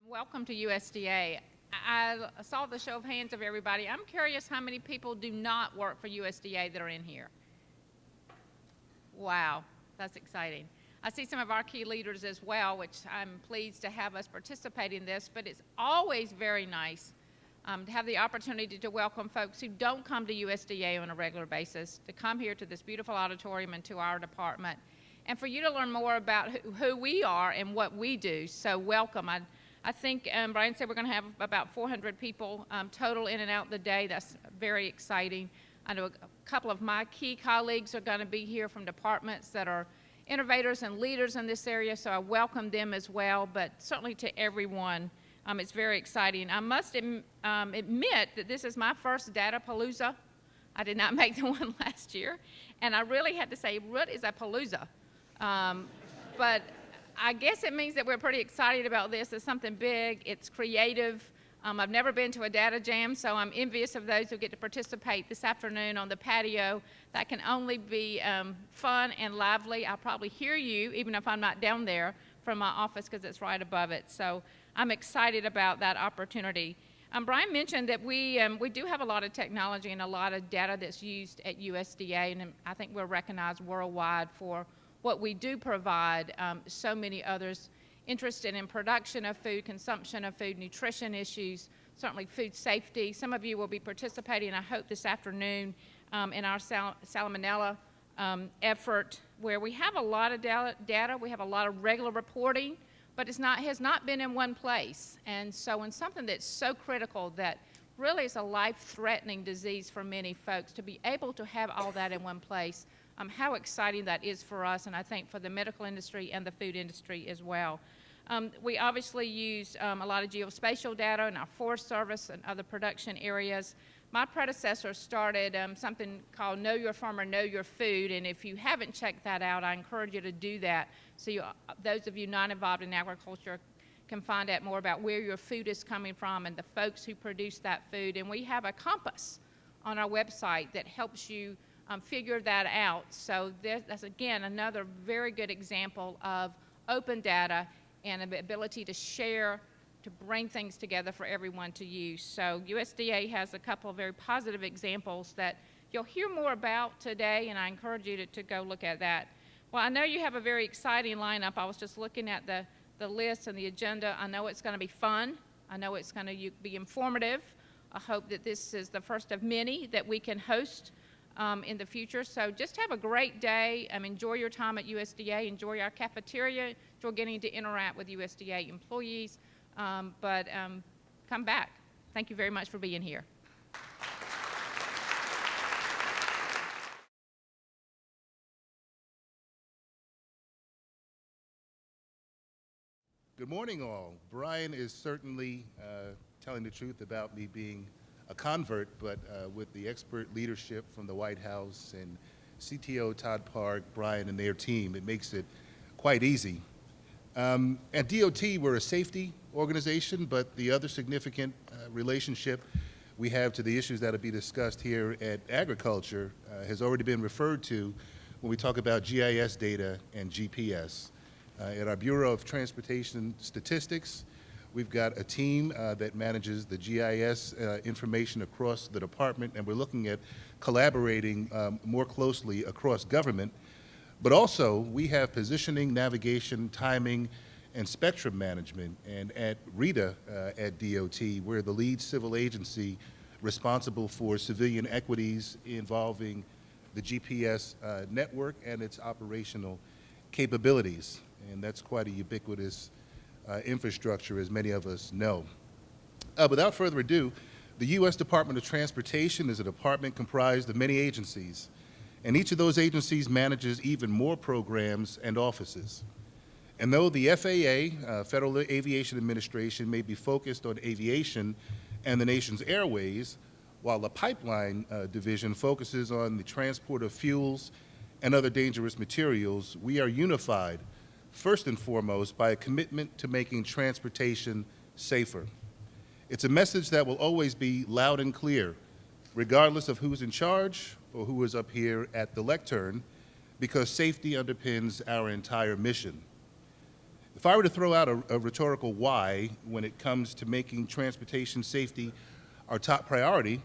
Welcome to USDA. I saw the show of hands of everybody. I'm curious how many people do not work for USDA that are in here. Wow, that's exciting. I see some of our key leaders as well, which I'm pleased to have us participate in this, but it's always very nice to have the opportunity to welcome folks who don't come to USDA on a regular basis, to come here to this beautiful auditorium and to our department, and for you to learn more about who we are and what we do. So welcome. I think Brian said we're going to have about 400 people total in and out the day. That's very exciting. I know a couple of my key colleagues are going to be here from departments that are innovators and leaders in this area, so I welcome them as well, but certainly to everyone. It's very exciting. I must admit that this is my first Datapalooza. I did not make the one last year, and I really had to say, what is a palooza? But I guess it means that we're pretty excited about this. It's something big. It's creative. I've never been to a data jam, so I'm envious of those who get to participate this afternoon on the patio. That can only be fun and lively. I'll probably hear you, even if I'm not down there, from my office because it's right above it. So I'm excited about that opportunity. Brian mentioned that we do have a lot of technology and a lot of data that's used at USDA, and I think we're recognized worldwide for what we do provide. So many others interested in production of food, consumption of food, nutrition issues, certainly food safety. Some of you will be participating, I hope, this afternoon in our salmonella effort, where we have a lot of data, we have a lot of regular reporting, but has not been in one place. And so in something that's so critical that really is a life-threatening disease for many folks, to be able to have all that in one place, how exciting that is for us, and I think for the medical industry and the food industry as well. We obviously use a lot of geospatial data in our Forest Service and other production areas. My predecessor started something called Know Your Farmer, Know Your Food, and if you haven't checked that out, I encourage you to do that. So those of you not involved in agriculture can find out more about where your food is coming from and the folks who produce that food. And we have a compass on our website that helps you figure that out. So that's, again, another very good example of open data and the ability to share, to bring things together for everyone to use. So USDA has a couple of very positive examples that you'll hear more about today, and I encourage you to go look at that. Well, I know you have a very exciting lineup. I was just looking at the list and the agenda. I know it's going to be fun. I know it's going to be informative. I hope that this is the first of many that we can host in the future. So just have a great day. Enjoy your time at USDA. Enjoy our cafeteria. Enjoy getting to interact with USDA employees. But come back. Thank you very much for being here. Good morning, all. Brian is certainly telling the truth about me being a convert, but with the expert leadership from the White House and CTO Todd Park, Brian, and their team, it makes it quite easy. At DOT, we're a safety organization, but the other significant relationship we have to the issues that will be discussed here at agriculture has already been referred to when we talk about GIS data and GPS. At our Bureau of Transportation Statistics, we've got a team that manages the GIS information across the department, and we're looking at collaborating more closely across government. But also, we have positioning, navigation, timing, and spectrum management. And at RETA at DOT, we're the lead civil agency responsible for civilian equities involving the GPS network and its operational capabilities. And that's quite a ubiquitous infrastructure, as many of us know. Without further ado, the U.S. Department of Transportation is a department comprised of many agencies, and each of those agencies manages even more programs and offices. And though the FAA, Federal Aviation Administration, may be focused on aviation and the nation's airways, while the pipeline division focuses on the transport of fuels and other dangerous materials, we are unified first and foremost by a commitment to making transportation safer. It's a message that will always be loud and clear, regardless of who's in charge or who is up here at the lectern, because safety underpins our entire mission. If I were to throw out a rhetorical why when it comes to making transportation safety our top priority,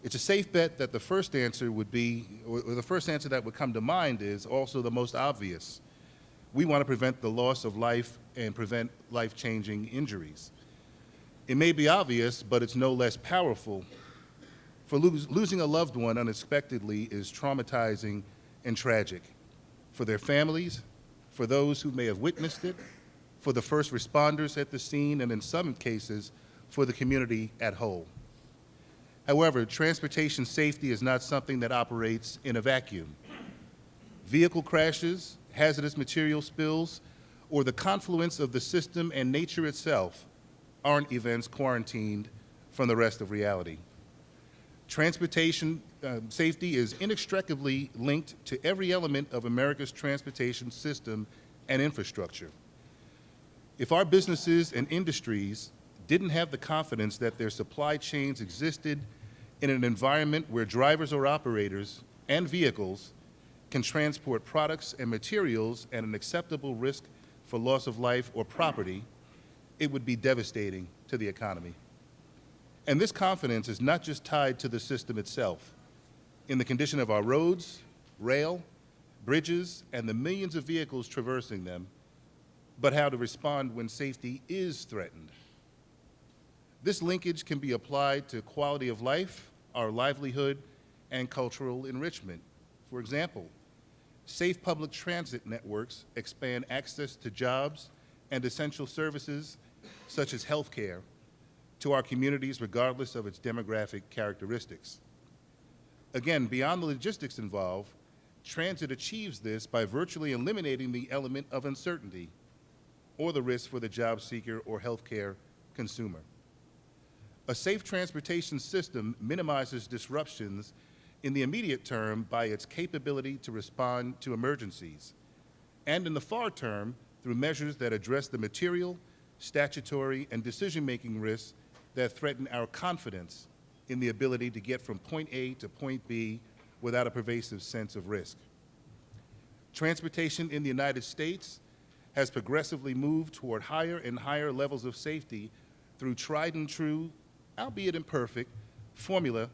it's a safe bet that the first answer would be, or the first answer that would come to mind is also the most obvious. We want to prevent the loss of life and prevent life-changing injuries. It may be obvious, but it's no less powerful. For losing a loved one unexpectedly is traumatizing and tragic. For their families, for those who may have witnessed it, for the first responders at the scene, and in some cases, for the community at whole. However, transportation safety is not something that operates in a vacuum. Vehicle crashes, hazardous material spills, or the confluence of the system and nature itself aren't events quarantined from the rest of reality. Transportation safety is inextricably linked to every element of America's transportation system and infrastructure. If our businesses and industries didn't have the confidence that their supply chains existed in an environment where drivers or operators and vehicles can transport products and materials at an acceptable risk for loss of life or property, it would be devastating to the economy. And this confidence is not just tied to the system itself. In the condition of our roads, rail, bridges, and the millions of vehicles traversing them, but how to respond when safety is threatened. This linkage can be applied to quality of life, our livelihood, and cultural enrichment. For example, safe public transit networks expand access to jobs and essential services such as healthcare to our communities regardless of its demographic characteristics. Again, beyond the logistics involved, transit achieves this by virtually eliminating the element of uncertainty or the risk for the job seeker or healthcare consumer. A safe transportation system minimizes disruptions in the immediate term by its capability to respond to emergencies, and in the far term through measures that address the material, statutory, and decision-making risks that threaten our confidence in the ability to get from point A to point B without a pervasive sense of risk. Transportation in the United States has progressively moved toward higher and higher levels of safety through tried and true, albeit imperfect, formula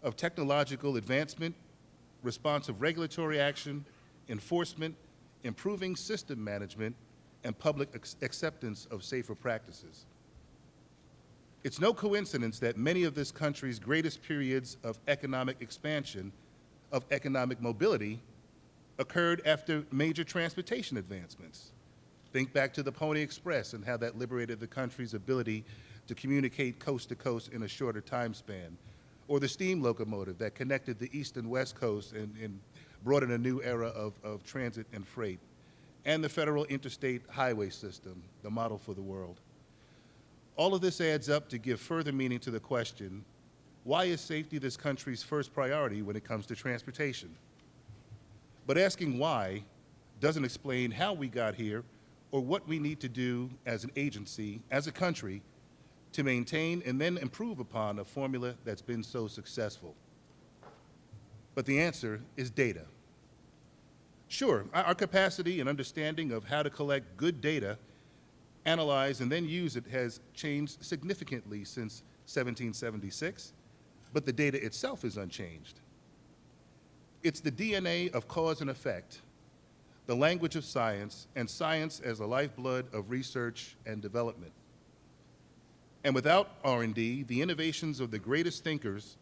of technological advancement, responsive regulatory action, enforcement, improving system management, and public acceptance of safer practices. It's no coincidence that many of this country's greatest periods of economic expansion, of economic mobility, occurred after major transportation advancements. Think back to the Pony Express and how that liberated the country's ability to communicate coast to coast in a shorter time span, or the steam locomotive that connected the East and West Coast and brought in a new era of transit and freight, and the federal interstate highway system, the model for the world. All of this adds up to give further meaning to the question, why is safety this country's first priority when it comes to transportation? But asking why doesn't explain how we got here or what we need to do as an agency, as a country, to maintain and then improve upon a formula that's been so successful. But the answer is data. Sure, our capacity and understanding of how to collect good data, analyze, and then use it has changed significantly since 1776, but the data itself is unchanged. It's the DNA of cause and effect, the language of science, and science as the lifeblood of research and development. And without R&D, the innovations of the greatest thinkers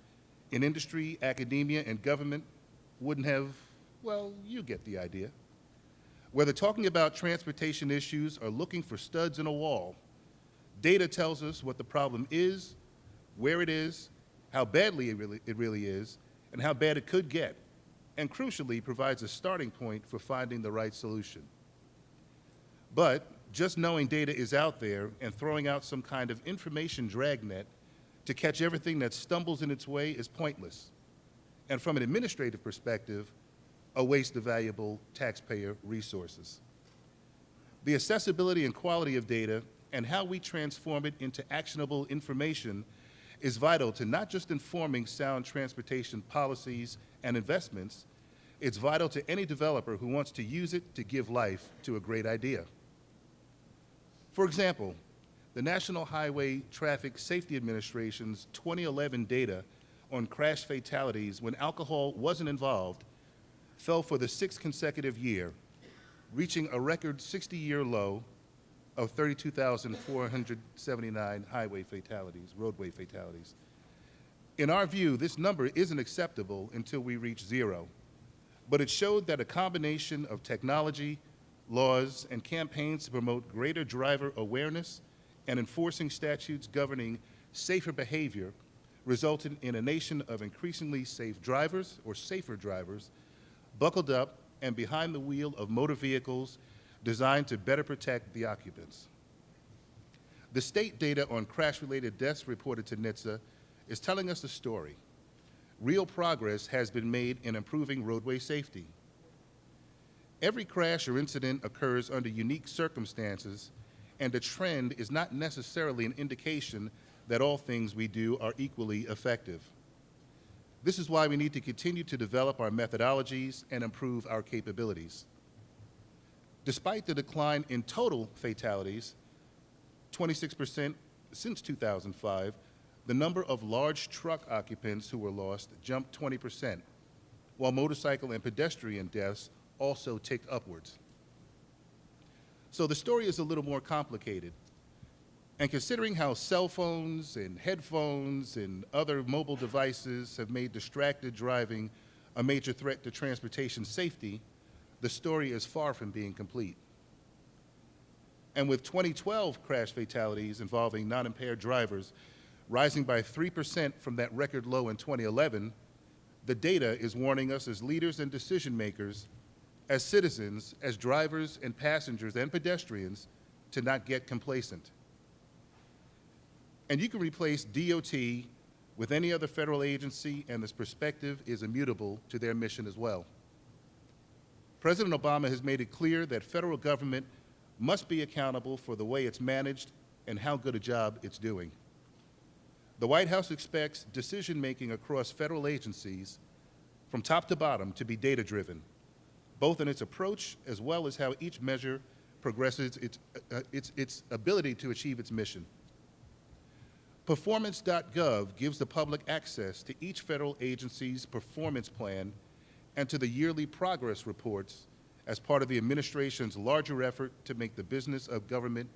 in industry, academia, and government wouldn't have, well, you get the idea. Whether talking about transportation issues or looking for studs in a wall, data tells us what the problem is, where it is, how badly it really is, and how bad it could get, and crucially provides a starting point for finding the right solution. But just knowing data is out there and throwing out some kind of information dragnet to catch everything that stumbles in its way is pointless. And from an administrative perspective, a waste of valuable taxpayer resources. The accessibility and quality of data and how we transform it into actionable information is vital to not just informing sound transportation policies and investments, it's vital to any developer who wants to use it to give life to a great idea. For example, the National Highway Traffic Safety Administration's 2011 data on crash fatalities when alcohol wasn't involved fell for the 6th consecutive year, reaching a record 60-year low of 32,479 highway fatalities, roadway fatalities. In our view, this number isn't acceptable until we reach zero, but it showed that a combination of technology, laws, and campaigns to promote greater driver awareness and enforcing statutes governing safer behavior resulted in a nation of increasingly safe drivers, or safer drivers, buckled up and behind the wheel of motor vehicles designed to better protect the occupants. The state data on crash-related deaths reported to NHTSA is telling us a story. Real progress has been made in improving roadway safety. Every crash or incident occurs under unique circumstances, and a trend is not necessarily an indication that all things we do are equally effective. This is why we need to continue to develop our methodologies and improve our capabilities. Despite the decline in total fatalities, 26% since 2005, the number of large truck occupants who were lost jumped 20%, while motorcycle and pedestrian deaths also ticked upwards. So the story is a little more complicated. And considering how cell phones and headphones and other mobile devices have made distracted driving a major threat to transportation safety, the story is far from being complete. And with 2012 crash fatalities involving non-impaired drivers rising by 3% from that record low in 2011, the data is warning us as leaders and decision makers, as citizens, as drivers and passengers and pedestrians, to not get complacent. And you can replace DOT with any other federal agency, and this perspective is immutable to their mission as well. President Obama has made it clear that federal government must be accountable for the way it's managed and how good a job it's doing. The White House expects decision-making across federal agencies from top to bottom to be data-driven, both in its approach as well as how each measure progresses its ability to achieve its mission. Performance.gov gives the public access to each federal agency's performance plan and to the yearly progress reports as part of the administration's larger effort to make the business of government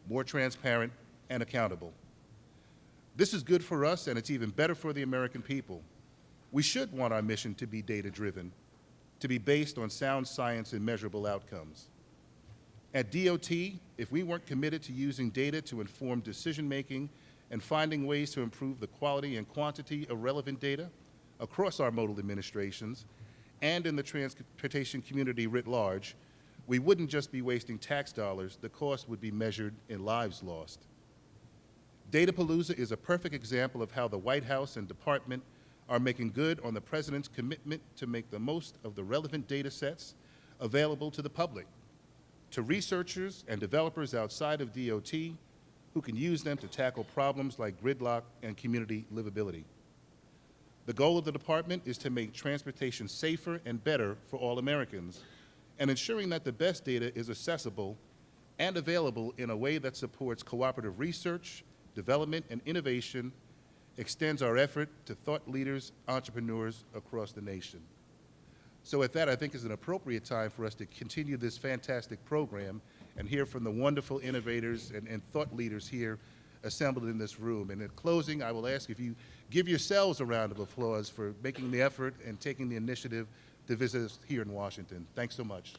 more transparent and accountable. This is good for us, and it's even better for the American people. We should want our mission to be data-driven, to be based on sound science and measurable outcomes. At DOT, if we weren't committed to using data to inform decision-making and finding ways to improve the quality and quantity of relevant data across our modal administrations and in the transportation community writ large, we wouldn't just be wasting tax dollars, the cost would be measured in lives lost. Datapalooza is a perfect example of how the White House and Department are making good on the President's commitment to make the most of the relevant data sets available to the public, to researchers and developers outside of DOT who can use them to tackle problems like gridlock and community livability. The goal of the department is to make transportation safer and better for all Americans, and ensuring that the best data is accessible and available in a way that supports cooperative research, development, and innovation, extends our effort to thought leaders, entrepreneurs across the nation. So with that, I think is an appropriate time for us to continue this fantastic program and hear from the wonderful innovators and thought leaders here assembled in this room. And in closing, I will ask if you give yourselves a round of applause for making the effort and taking the initiative to visit us here in Washington. Thanks so much.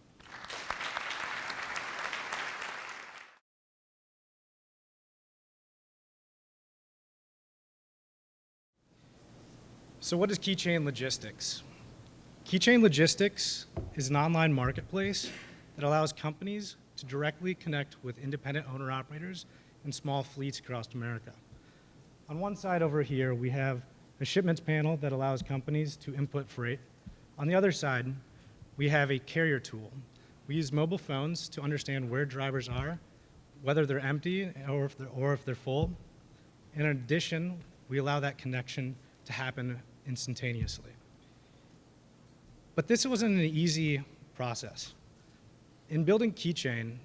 So what is Keychain Logistics? Keychain Logistics is an online marketplace that allows companies to directly connect with independent owner-operators and small fleets across America. On one side over here, we have a shipments panel that allows companies to input freight. On the other side, we have a carrier tool. We use mobile phones to understand where drivers are, whether they're empty or if they're full. In addition, we allow that connection to happen instantaneously. But this wasn't an easy process. In building Keychain,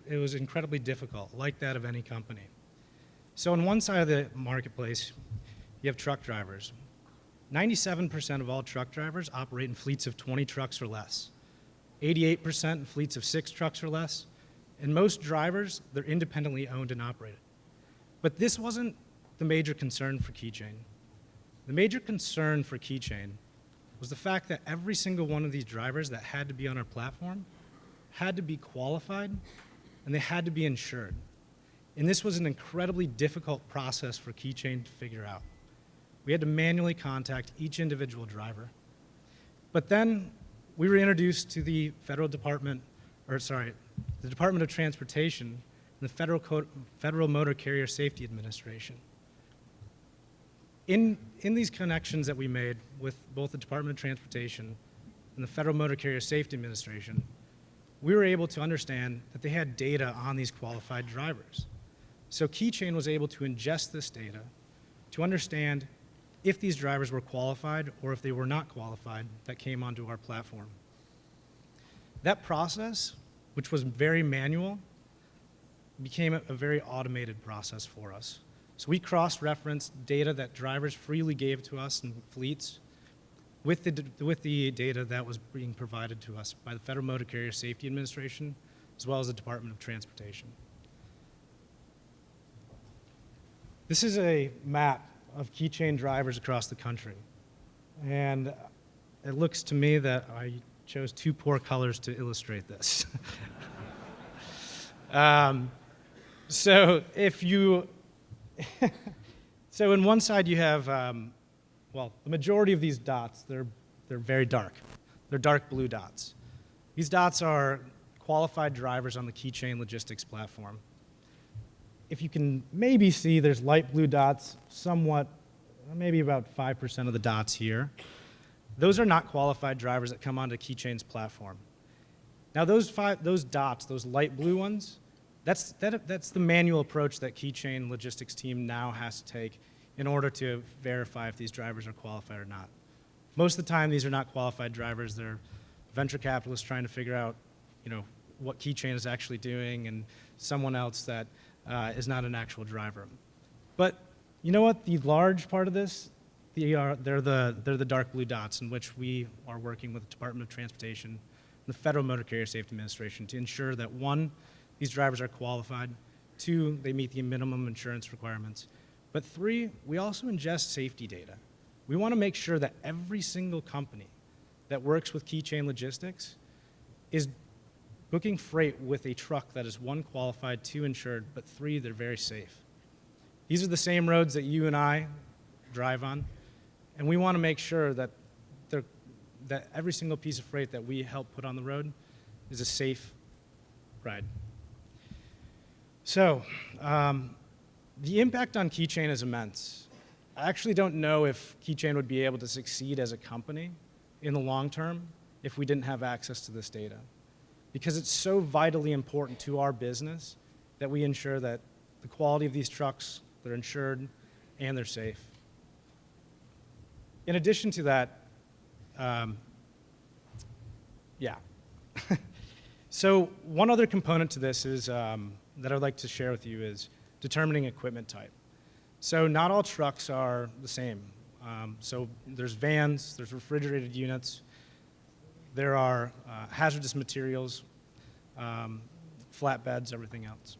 it was incredibly difficult, like that of any company. So on one side of the marketplace, you have truck drivers. 97% of all truck drivers operate in fleets of 20 trucks or less. 88% in fleets of 6 trucks or less. And most drivers, they're independently owned and operated. But this wasn't the major concern for Keychain. The major concern for Keychain was the fact that every single one of these drivers that had to be on our platform had to be qualified and they had to be insured. And this was an incredibly difficult process for Keychain to figure out. We had to manually contact each individual driver. But then we were introduced to the Department of Transportation and the Federal Motor Carrier Safety Administration. In these connections that we made with both the Department of Transportation and the Federal Motor Carrier Safety Administration, we were able to understand that they had data on these qualified drivers. So Keychain was able to ingest this data to understand if these drivers were qualified or if they were not qualified that came onto our platform. That process, which was very manual, became a very automated process for us. So we cross-referenced data that drivers freely gave to us in fleets with the data that was being provided to us by the Federal Motor Carrier Safety Administration, as well as the Department of Transportation. This is a map of Keychain drivers across the country. And it looks to me that I chose 2 poor colors to illustrate this. So in one side you have, well, the majority of these dots, they're very dark. They're dark blue dots. These dots are qualified drivers on the Keychain logistics platform. If you can maybe see, there's light blue dots, somewhat, maybe about 5% of the dots here. Those are not qualified drivers that come onto Keychain's platform. Now those dots, those light blue ones, that's the manual approach that Keychain logistics team now has to take in order to verify if these drivers are qualified or not. Most of the time, these are not qualified drivers. They're venture capitalists trying to figure out, what Keychain is actually doing, and someone else that is not an actual driver. But you know what? The large part of this, they're the dark blue dots in which we are working with the Department of Transportation and the Federal Motor Carrier Safety Administration to ensure that 1, these drivers are qualified, 2, they meet the minimum insurance requirements, but 3, we also ingest safety data. We want to make sure that every single company that works with Keychain Logistics is booking freight with a truck that is 1, qualified, 2, insured, but 3, they're very safe. These are the same roads that you and I drive on, and we want to make sure that every single piece of freight that we help put on the road is a safe ride. So, the impact on Keychain is immense. I actually don't know if Keychain would be able to succeed as a company in the long term if we didn't have access to this data, because it's so vitally important to our business that we ensure that the quality of these trucks, they're insured, and they're safe. In addition to that, so one other component to this is that I'd like to share with you is determining equipment type. So not all trucks are the same. So there's vans, there's refrigerated units, there are hazardous materials, flatbeds, everything else.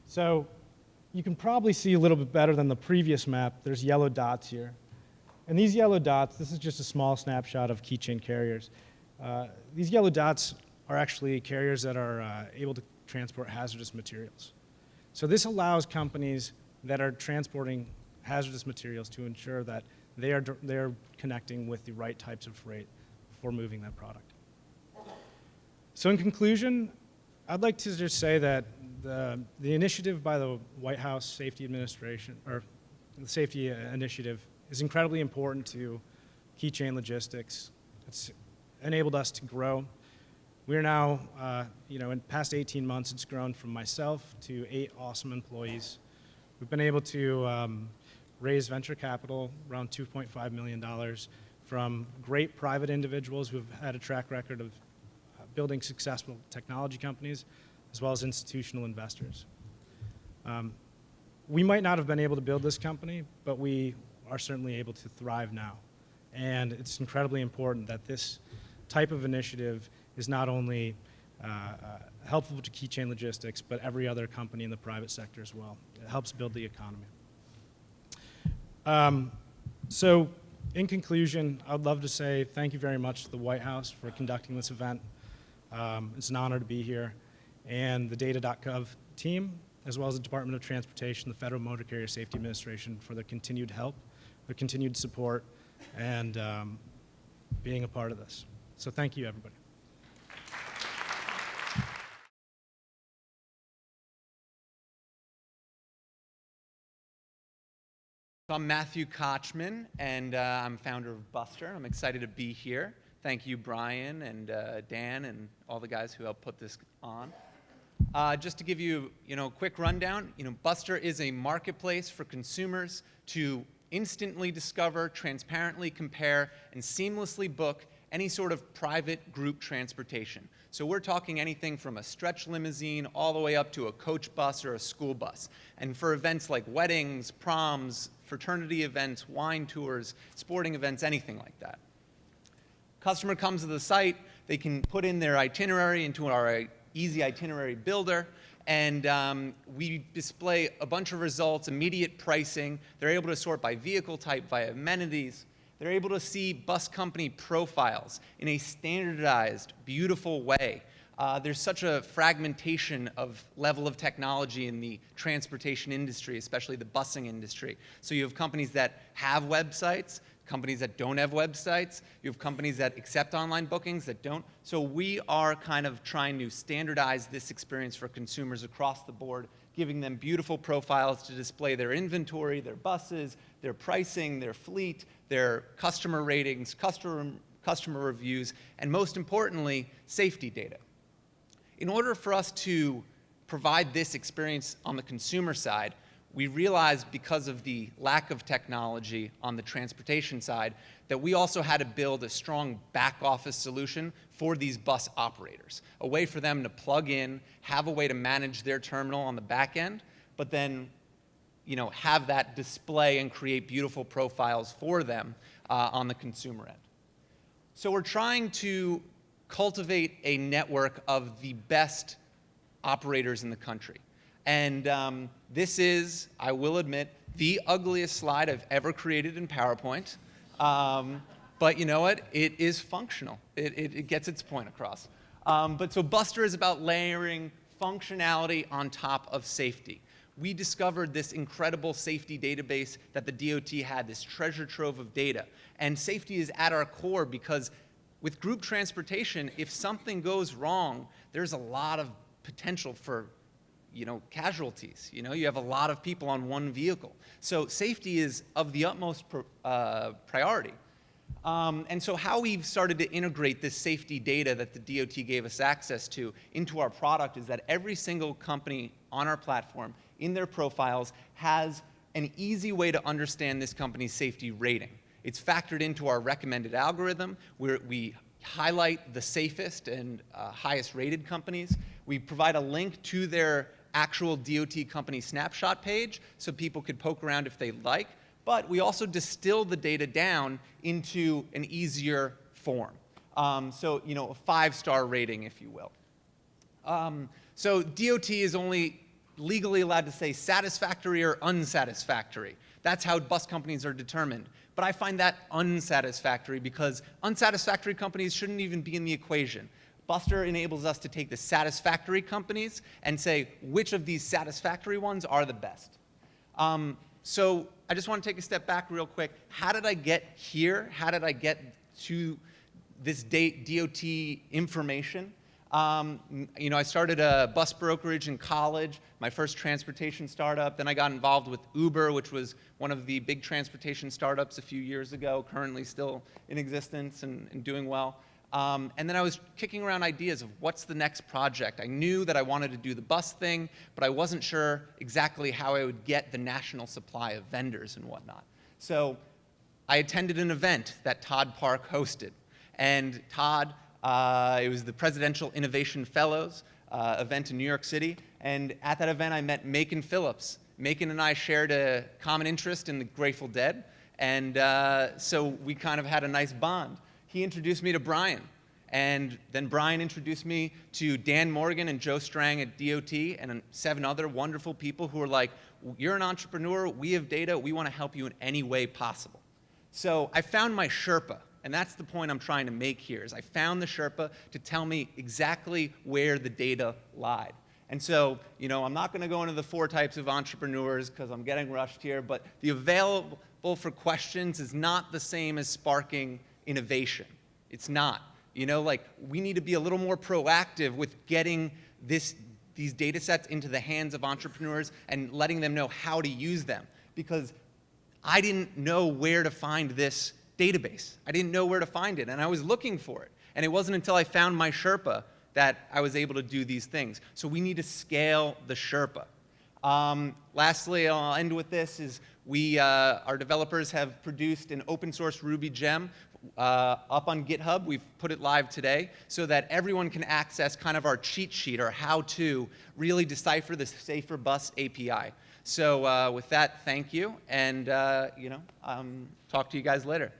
So you can probably see a little bit better than the previous map. There's yellow dots here. And these yellow dots, this is just a small snapshot of Keychain carriers. These yellow dots are actually carriers that are able to transport hazardous materials. So this allows companies that are transporting hazardous materials to ensure that they're connecting with the right types of freight before moving that product. So in conclusion, I'd like to just say that the initiative by the White House Safety Administration, or the Safety Initiative, is incredibly important to Keychain Logistics. It's enabled us to grow. We're now, in the past 18 months, it's grown from myself to 8 awesome employees. We've been able to raise venture capital, around $2.5 million, from great private individuals who've had a track record of building successful technology companies, as well as institutional investors. We might not have been able to build this company, but we are certainly able to thrive now. And it's incredibly important that this type of initiative is not only helpful to Keychain Logistics, but every other company in the private sector as well. It helps build the economy. So in conclusion, I'd love to say thank you very much to the White House for conducting this event. It's an honor to be here. And the Data.gov team, as well as the Department of Transportation, the Federal Motor Carrier Safety Administration, for their continued help, their continued support, and being a part of this. So thank you, everybody. So I'm Matthew Kochman, and I'm founder of Buster. I'm excited to be here. Thank you, Brian and Dan and all the guys who helped put this on. Just to give you, a quick rundown, Buster is a marketplace for consumers to instantly discover, transparently compare, and seamlessly book any sort of private group transportation. So we're talking anything from a stretch limousine all the way up to a coach bus or a school bus. And for events like weddings, proms, fraternity events, wine tours, sporting events, anything like that. Customer comes to the site, they can put in their itinerary into our easy itinerary builder, and we display a bunch of results, immediate pricing. They're able to sort by vehicle type, by amenities. They're able to see bus company profiles in a standardized, beautiful way. There's such a fragmentation of level of technology in the transportation industry, especially the busing industry. So you have companies that have websites, companies that don't have websites. You have companies that accept online bookings that don't. So we are kind of trying to standardize this experience for consumers across the board, giving them beautiful profiles to display their inventory, their buses, their pricing, their fleet, their customer ratings, customer reviews, and most importantly, safety data. In order for us to provide this experience on the consumer side, we realized because of the lack of technology on the transportation side that we also had to build a strong back office solution for these bus operators, a way for them to plug in, have a way to manage their terminal on the back end, but then have that display and create beautiful profiles for them on the consumer end. So we're trying to cultivate a network of the best operators in the country. And this is, I will admit, the ugliest slide I've ever created in PowerPoint. But you know what? It is functional. It gets its point across. But so Buster is about layering functionality on top of safety. We discovered this incredible safety database that the DOT had, this treasure trove of data. And safety is at our core because with group transportation, if something goes wrong, there's a lot of potential for casualties. You have a lot of people on one vehicle. So safety is of the utmost priority. And so how we've started to integrate this safety data that the DOT gave us access to into our product is that every single company on our platform in their profiles has an easy way to understand this company's safety rating. It's factored into our recommended algorithm where we highlight the safest and highest rated companies. We provide a link to their actual DOT company snapshot page so people could poke around if they like, but we also distill the data down into an easier form. So, a 5-star rating, if you will. So DOT is only legally allowed to say satisfactory or unsatisfactory. That's how bus companies are determined. But I find that unsatisfactory because unsatisfactory companies shouldn't even be in the equation. Buster enables us to take the satisfactory companies and say which of these satisfactory ones are the best. So I just want to take a step back real quick. How did I get here? How did I get to this DOT information? I started a bus brokerage in college, my first transportation startup. Then I got involved with Uber, which was one of the big transportation startups a few years ago, currently still in existence and doing well. And then I was kicking around ideas of what's the next project. I knew that I wanted to do the bus thing, but I wasn't sure exactly how I would get the national supply of vendors and whatnot. So I attended an event that Todd Park hosted. And Todd, it was the Presidential Innovation Fellows. event in New York City. And at that event, I met Macon Phillips. Macon and I shared a common interest in the Grateful Dead. And so we kind of had a nice bond. He introduced me to Brian. And then Brian introduced me to Dan Morgan and Joe Strang at DOT and 7 other wonderful people who were like, you're an entrepreneur, we have data, we want to help you in any way possible. So I found my Sherpa, and that's the point I'm trying to make here, is I found the Sherpa to tell me exactly where the data lied. And so, you know, I'm not going to go into the 4 types of entrepreneurs because I'm getting rushed here, but the available for questions is not the same as sparking innovation. It's not. You know, like, we need to be a little more proactive with getting these data sets into the hands of entrepreneurs and letting them know how to use them. Because I didn't know where to find this database. I didn't know where to find it, and I was looking for it. And it wasn't until I found my Sherpa that I was able to do these things. So we need to scale the Sherpa. Lastly, I'll end with this, is our developers have produced an open source Ruby gem up on GitHub. We've put it live today so that everyone can access kind of our cheat sheet, or how to really decipher the Safer Bus API. So with that, thank you, and talk to you guys later.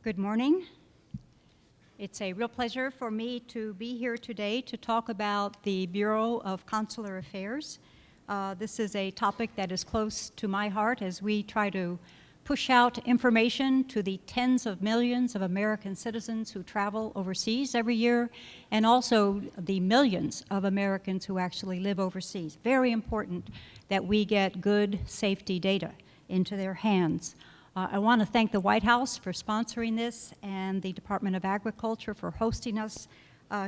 Good morning. It's a real pleasure for me to be here today to talk about the Bureau of Consular Affairs. This is a topic that is close to my heart as we try to push out information to the tens of millions of American citizens who travel overseas every year, and also the millions of Americans who actually live overseas. Very important that we get good safety data into their hands. I want to thank the White House for sponsoring this and the Department of Agriculture for hosting us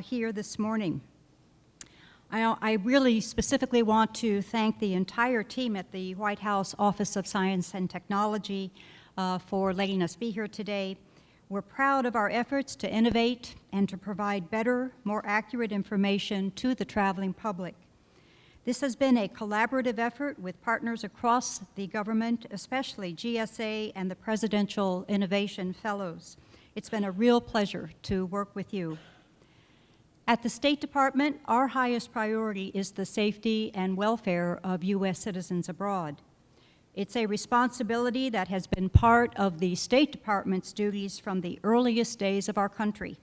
here this morning. I really specifically want to thank the entire team at the White House Office of Science and Technology for letting us be here today. We're proud of our efforts to innovate and to provide better, more accurate information to the traveling public. This has been a collaborative effort with partners across the government, especially GSA and the Presidential Innovation Fellows. It's been a real pleasure to work with you. At the State Department, our highest priority is the safety and welfare of U.S. citizens abroad. It's a responsibility that has been part of the State Department's duties from the earliest days of our country.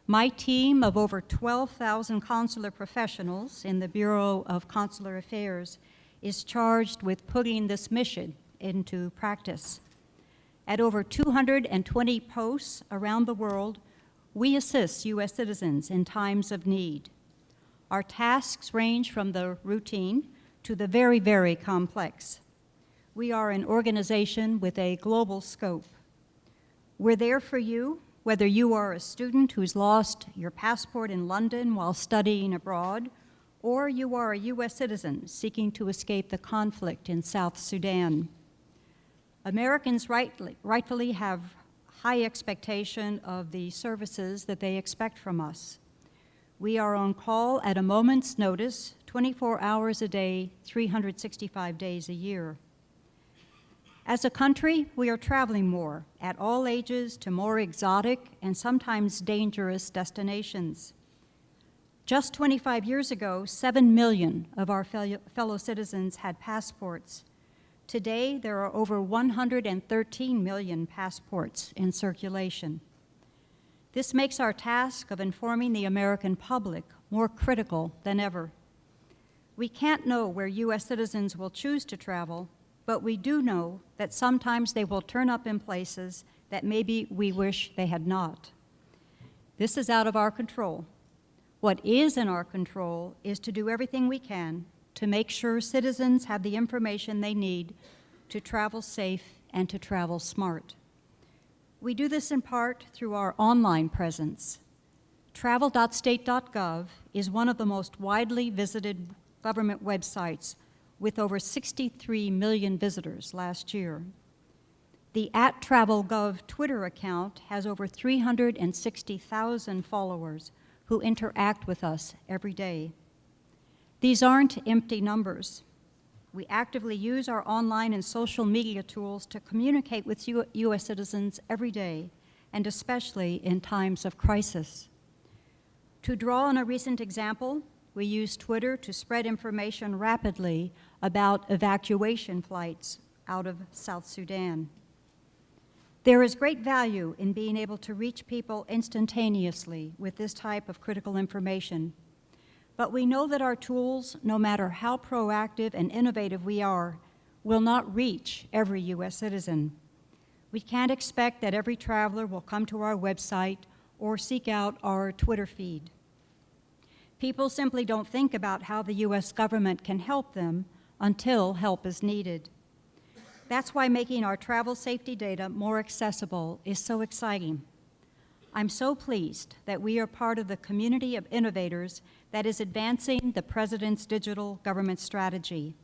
My team of over 12,000 consular professionals in the Bureau of Consular Affairs is charged with putting this mission into practice. At over 220 posts around the world, we assist U.S. citizens in times of need. Our tasks range from the routine to the very, very complex. We are an organization with a global scope. We're there for you, whether you are a student who's lost your passport in London while studying abroad, or you are a U.S. citizen seeking to escape the conflict in South Sudan. Americans rightfully have high expectation of the services that they expect from us. We are on call at a moment's notice, 24 hours a day, 365 days a year. As a country, we are traveling more at all ages to more exotic and sometimes dangerous destinations. Just 25 years ago, 7 million of our fellow citizens had passports. Today, there are over 113 million passports in circulation. This makes our task of informing the American public more critical than ever. We can't know where U.S. citizens will choose to travel, but we do know that sometimes they will turn up in places that maybe we wish they had not. This is out of our control. What is in our control is to do everything we can to make sure citizens have the information they need to travel safe and to travel smart. We do this in part through our online presence. Travel.state.gov is one of the most widely visited government websites, with over 63 million visitors last year. The @TravelGov Twitter account has over 360,000 followers who interact with us every day. These aren't empty numbers. We actively use our online and social media tools to communicate with U.S. citizens every day, and especially in times of crisis. To draw on a recent example, we used Twitter to spread information rapidly about evacuation flights out of South Sudan. There is great value in being able to reach people instantaneously with this type of critical information. But we know that our tools, no matter how proactive and innovative we are, will not reach every U.S. citizen. We can't expect that every traveler will come to our website or seek out our Twitter feed. People simply don't think about how the U.S. government can help them until help is needed. That's why making our travel safety data more accessible is so exciting. I'm so pleased that we are part of the community of innovators that is advancing the President's digital government strategy.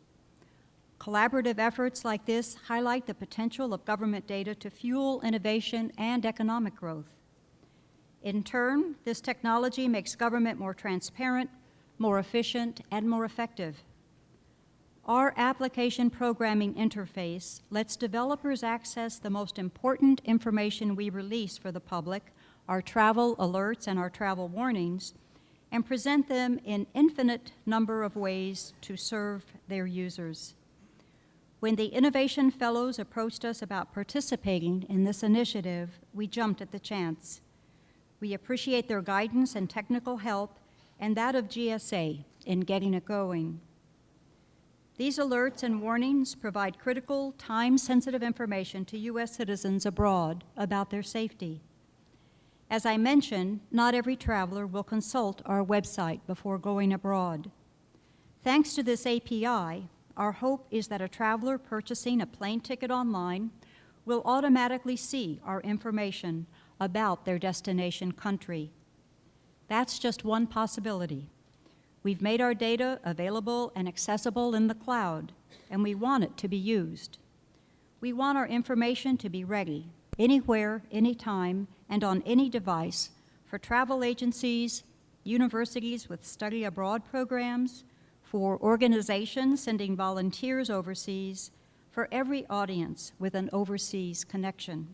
Collaborative efforts like this highlight the potential of government data to fuel innovation and economic growth. In turn, this technology makes government more transparent, more efficient, and more effective. Our application programming interface lets developers access the most important information we release for the public, our travel alerts and our travel warnings, and present them in infinite number of ways to serve their users. When the Innovation Fellows approached us about participating in this initiative, we jumped at the chance. We appreciate their guidance and technical help and that of GSA in getting it going. These alerts and warnings provide critical, time-sensitive information to U.S. citizens abroad about their safety. As I mentioned, not every traveler will consult our website before going abroad. Thanks to this API, our hope is that a traveler purchasing a plane ticket online will automatically see our information about their destination country. That's just one possibility. We've made our data available and accessible in the cloud, and we want it to be used. We want our information to be ready, anywhere, anytime, and on any device for travel agencies, universities with study abroad programs, for organizations sending volunteers overseas, for every audience with an overseas connection.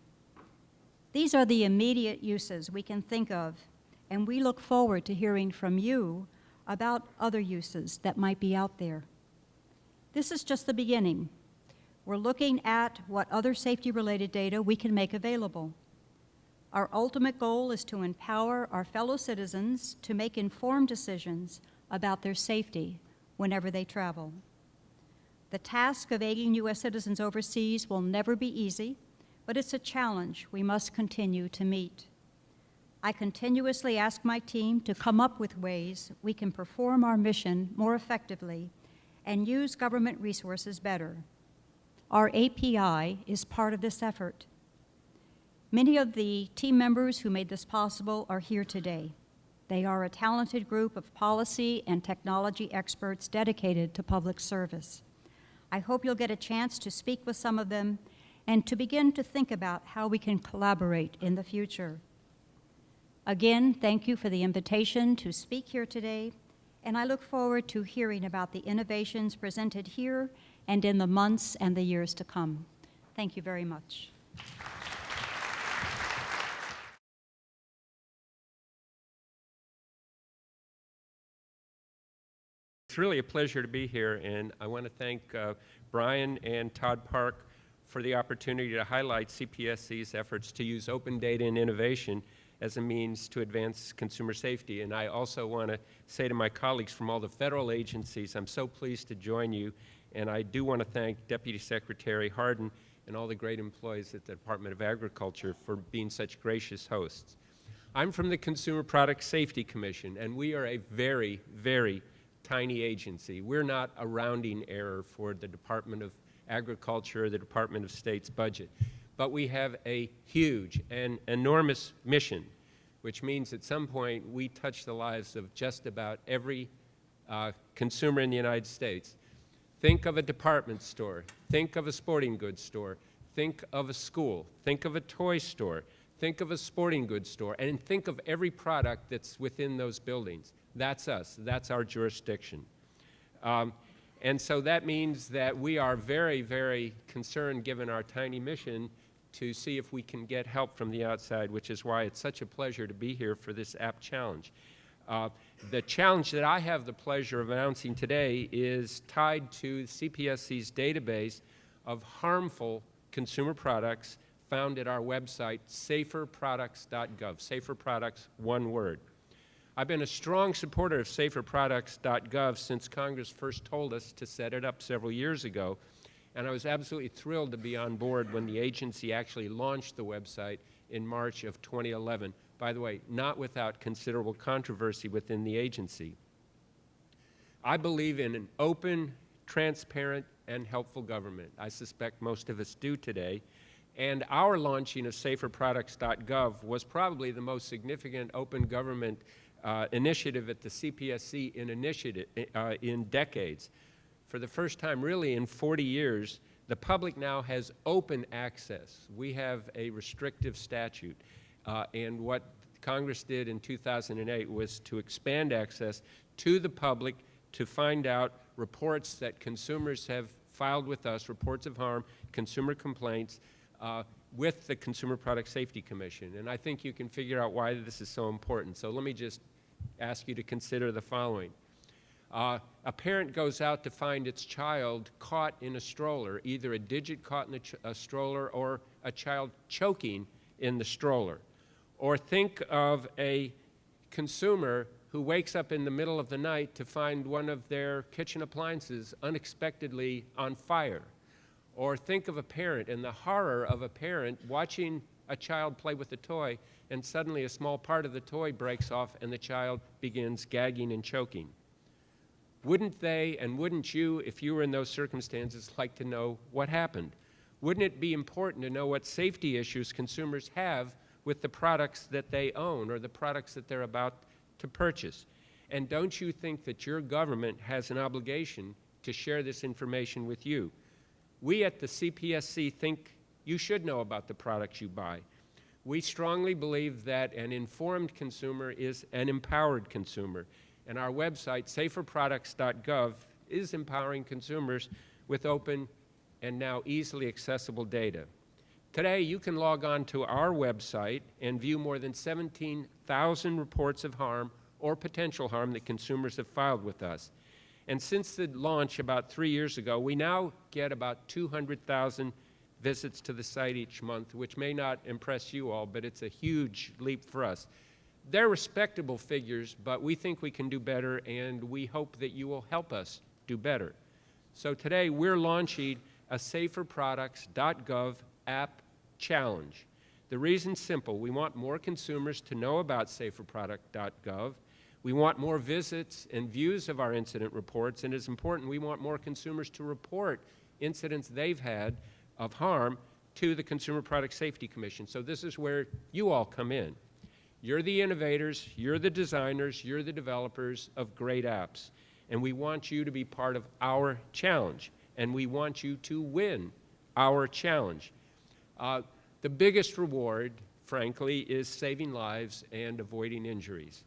These are the immediate uses we can think of, and we look forward to hearing from you about other uses that might be out there. This is just the beginning. We're looking at what other safety-related data we can make available. Our ultimate goal is to empower our fellow citizens to make informed decisions about their safety whenever they travel. The task of aiding U.S. citizens overseas will never be easy, but it's a challenge we must continue to meet. I continuously ask my team to come up with ways we can perform our mission more effectively and use government resources better. Our API is part of this effort. Many of the team members who made this possible are here today. They are a talented group of policy and technology experts dedicated to public service. I hope you'll get a chance to speak with some of them and to begin to think about how we can collaborate in the future. Again, thank you for the invitation to speak here today, and I look forward to hearing about the innovations presented here and in the months and the years to come. Thank you very much. It's really a pleasure to be here, and I want to thank Brian and Todd Park for the opportunity to highlight CPSC's efforts to use open data and innovation as a means to advance consumer safety. And I also want to say to my colleagues from all the federal agencies, I'm so pleased to join you, and I do want to thank Deputy Secretary Hardin and all the great employees at the Department of Agriculture for being such gracious hosts. I'm from the Consumer Product Safety Commission, and we are a very, very tiny agency. We're not a rounding error for the Department of Agriculture or the Department of State's budget. But we have a huge and enormous mission, which means at some point we touch the lives of just about every consumer in the United States. Think of a department store, think of a sporting goods store, think of a school, think of a toy store, think of a sporting goods store, and think of every product that's within those buildings. That's us, that's our jurisdiction. And so that means that we are very, very concerned, given our tiny mission, to see if we can get help from the outside, which is why it's such a pleasure to be here for this app challenge. The challenge that I have the pleasure of announcing today is tied to CPSC's database of harmful consumer products found at our website, saferproducts.gov. Safer Products, one word. I've been a strong supporter of saferproducts.gov since Congress first told us to set it up several years ago, and I was absolutely thrilled to be on board when the agency actually launched the website in March of 2011. By the way, not without considerable controversy within the agency. I believe in an open, transparent, and helpful government. I suspect most of us do today. And our launching of saferproducts.gov was probably the most significant open government initiative at the CPSC in decades. For the first time, really, in 40 years, the public now has open access. We have a restrictive statute. And what Congress did in 2008 was to expand access to the public to find out reports that consumers have filed with us, reports of harm, consumer complaints, with the Consumer Product Safety Commission. And I think you can figure out why this is so important. So let me just ask you to consider the following. A parent goes out to find its child caught in a stroller, either a digit caught in a stroller or a child choking in the stroller. Or think of a consumer who wakes up in the middle of the night to find one of their kitchen appliances unexpectedly on fire. Or think of a parent and the horror of a parent watching a child play with a toy and suddenly a small part of the toy breaks off and the child begins gagging and choking. Wouldn't they and wouldn't you, if you were in those circumstances, like to know what happened? Wouldn't it be important to know what safety issues consumers have with the products that they own or the products that they're about to purchase? And don't you think that your government has an obligation to share this information with you? We at the CPSC think you should know about the products you buy. We strongly believe that an informed consumer is an empowered consumer. And our website, saferproducts.gov, is empowering consumers with open and now easily accessible data. Today, you can log on to our website and view more than 17,000 reports of harm or potential harm that consumers have filed with us. And since the launch about 3 years ago, we now get about 200,000 visits to the site each month, which may not impress you all, but it's a huge leap for us. They're respectable figures, but we think we can do better, and we hope that you will help us do better. So today, we're launching a saferproducts.gov app challenge. The reason's simple. We want more consumers to know about saferproduct.gov. We want more visits and views of our incident reports, and it's important, we want more consumers to report incidents they've had of harm to the Consumer Product Safety Commission. So this is where you all come in. You're the innovators, you're the designers, you're the developers of great apps, and we want you to be part of our challenge, and we want you to win our challenge. The biggest reward, frankly, is saving lives and avoiding injuries.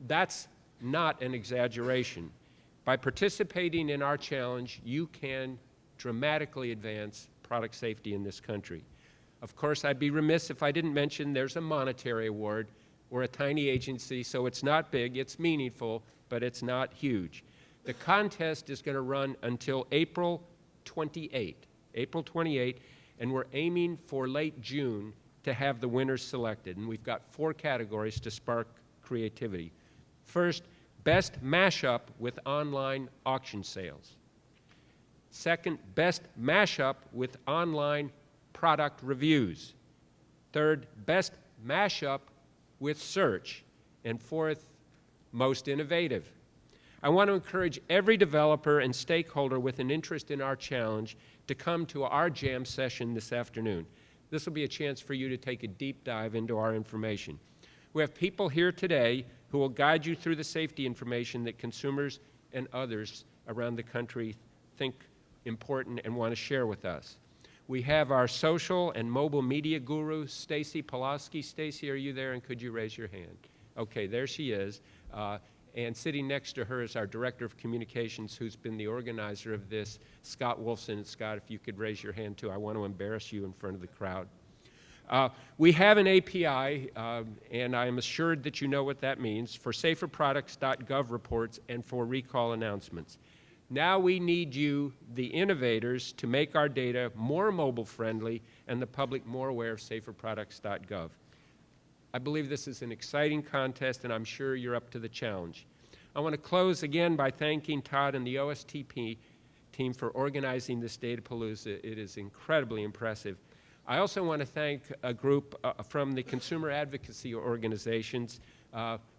That's not an exaggeration. By participating in our challenge, you can dramatically advance product safety in this country. Of course, I'd be remiss if I didn't mention there's a monetary award. We're a tiny agency, so it's not big, it's meaningful, but it's not huge. The contest is going to run until April 28, and we're aiming for late June to have the winners selected. And we've got 4 categories to spark creativity. First, best mashup with online auction sales. Second, best mashup with online product reviews. Third, best mashup with search. And fourth, most innovative. I want to encourage every developer and stakeholder with an interest in our challenge to come to our jam session this afternoon. This will be a chance for you to take a deep dive into our information. We have people here today who will guide you through the safety information that consumers and others around the country think important and want to share with us. We have our social and mobile media guru, Stacy Pulaski. Stacy, are you there, and could you raise your hand? Okay, there she is. And sitting next to her is our Director of Communications, who's been the organizer of this, Scott Wolfson. And Scott, if you could raise your hand too, I want to embarrass you in front of the crowd. We have an API, and I am assured that you know what that means, for saferproducts.gov reports and for recall announcements. Now we need you, the innovators, to make our data more mobile-friendly and the public more aware of saferproducts.gov. I believe this is an exciting contest, and I'm sure you're up to the challenge. I want to close again by thanking Todd and the OSTP team for organizing this Datapalooza. It is incredibly impressive. I also want to thank a group from the consumer advocacy organizations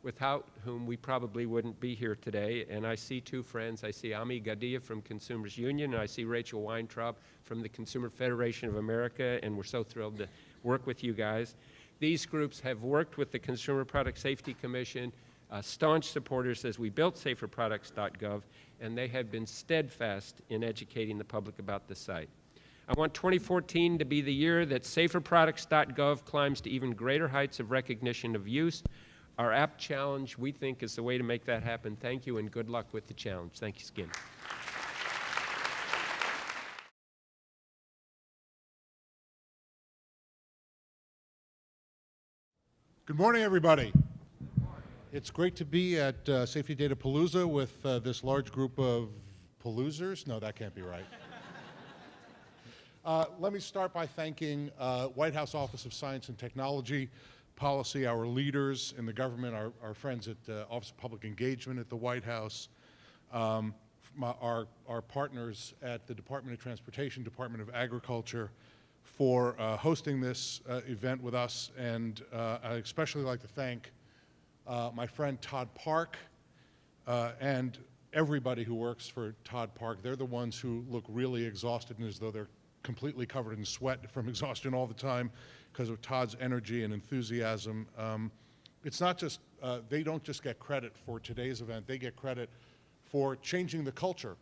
without whom we probably wouldn't be here today. And I see two friends. I see Ami Gadia from Consumers Union, and I see Rachel Weintraub from the Consumer Federation of America, and we're so thrilled to work with you guys. These groups have worked with the Consumer Product Safety Commission, staunch supporters as we built saferproducts.gov, and they have been steadfast in educating the public about the site. I want 2014 to be the year that saferproducts.gov climbs to even greater heights of recognition of use. Our app challenge, we think, is the way to make that happen. Thank you, and good luck with the challenge. Thank you again. Good morning, everybody. It's great to be at Safety Datapalooza with this large group of paloozers. No, that can't be right. Let me start by thanking White House Office of Science and Technology Policy, our leaders in the government, our friends at Office of Public Engagement at the White House, our partners at the Department of Transportation, Department of Agriculture, for hosting this event with us. And I'd especially like to thank my friend Todd Park and everybody who works for Todd Park. They're the ones who look really exhausted and as though they're completely covered in sweat from exhaustion all the time because of Todd's energy and enthusiasm. It's not just, they don't just get credit for today's event, they get credit for changing the culture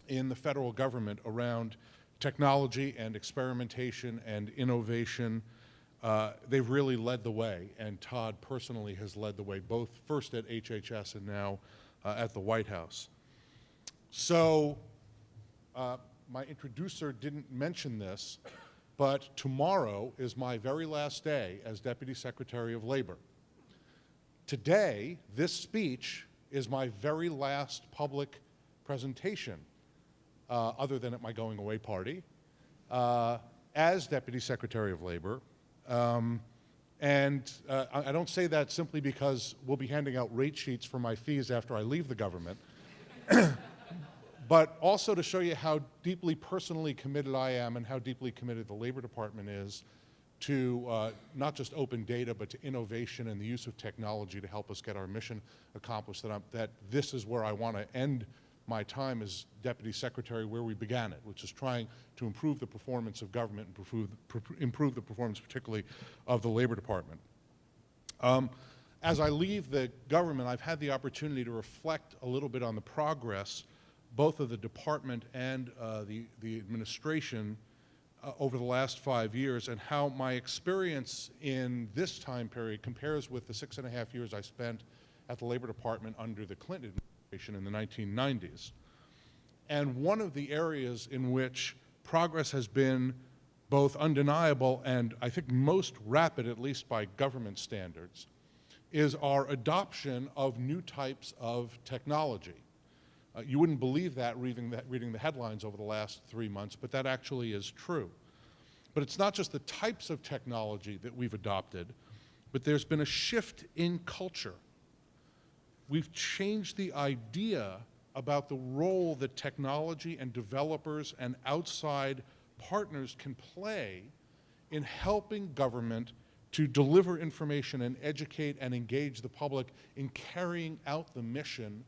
in the federal government around technology and experimentation and innovation. They've really led the way, and Todd personally has led the way, both first at HHS and now at the White House. So, my introducer didn't mention this, but tomorrow is my very last day as Deputy Secretary of Labor. Today, this speech is my very last public presentation, other than at my going away party, as Deputy Secretary of Labor. I don't say that simply because we'll be handing out rate sheets for my fees after I leave the government, but also to show you how deeply personally committed I am and how deeply committed the Labor Department is to not just open data, but to innovation and the use of technology to help us get our mission accomplished, that this is where I want to end my time as Deputy Secretary, where we began it, which is trying to improve the performance of government and improve the performance particularly of the Labor Department. As I leave the government, I've had the opportunity to reflect a little bit on the progress both of the department and the administration over the last 5 years, and how my experience in this time period compares with the 6.5 years I spent at the Labor Department under the Clinton administration in the 1990s. And one of the areas in which progress has been both undeniable and I think most rapid, at least by government standards, is our adoption of new types of technology. You wouldn't believe that reading the headlines over the last 3 months, but that actually is true. But it's not just the types of technology that we've adopted, but there's been a shift in culture. We've changed the idea about the role that technology and developers and outside partners can play in helping government to deliver information and educate and engage the public in carrying out the mission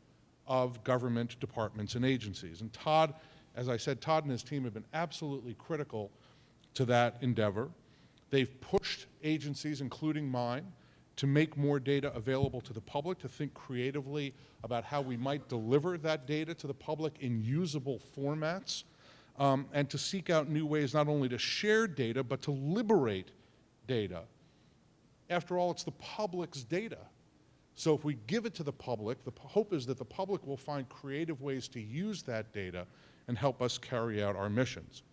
of government departments and agencies. And Todd, as I said, Todd and his team have been absolutely critical to that endeavor. They've pushed agencies, including mine, to make more data available to the public, to think creatively about how we might deliver that data to the public in usable formats, and to seek out new ways not only to share data, but to liberate data. After all, it's the public's data. So if we give it to the public, the hope is that the public will find creative ways to use that data and help us carry out our missions.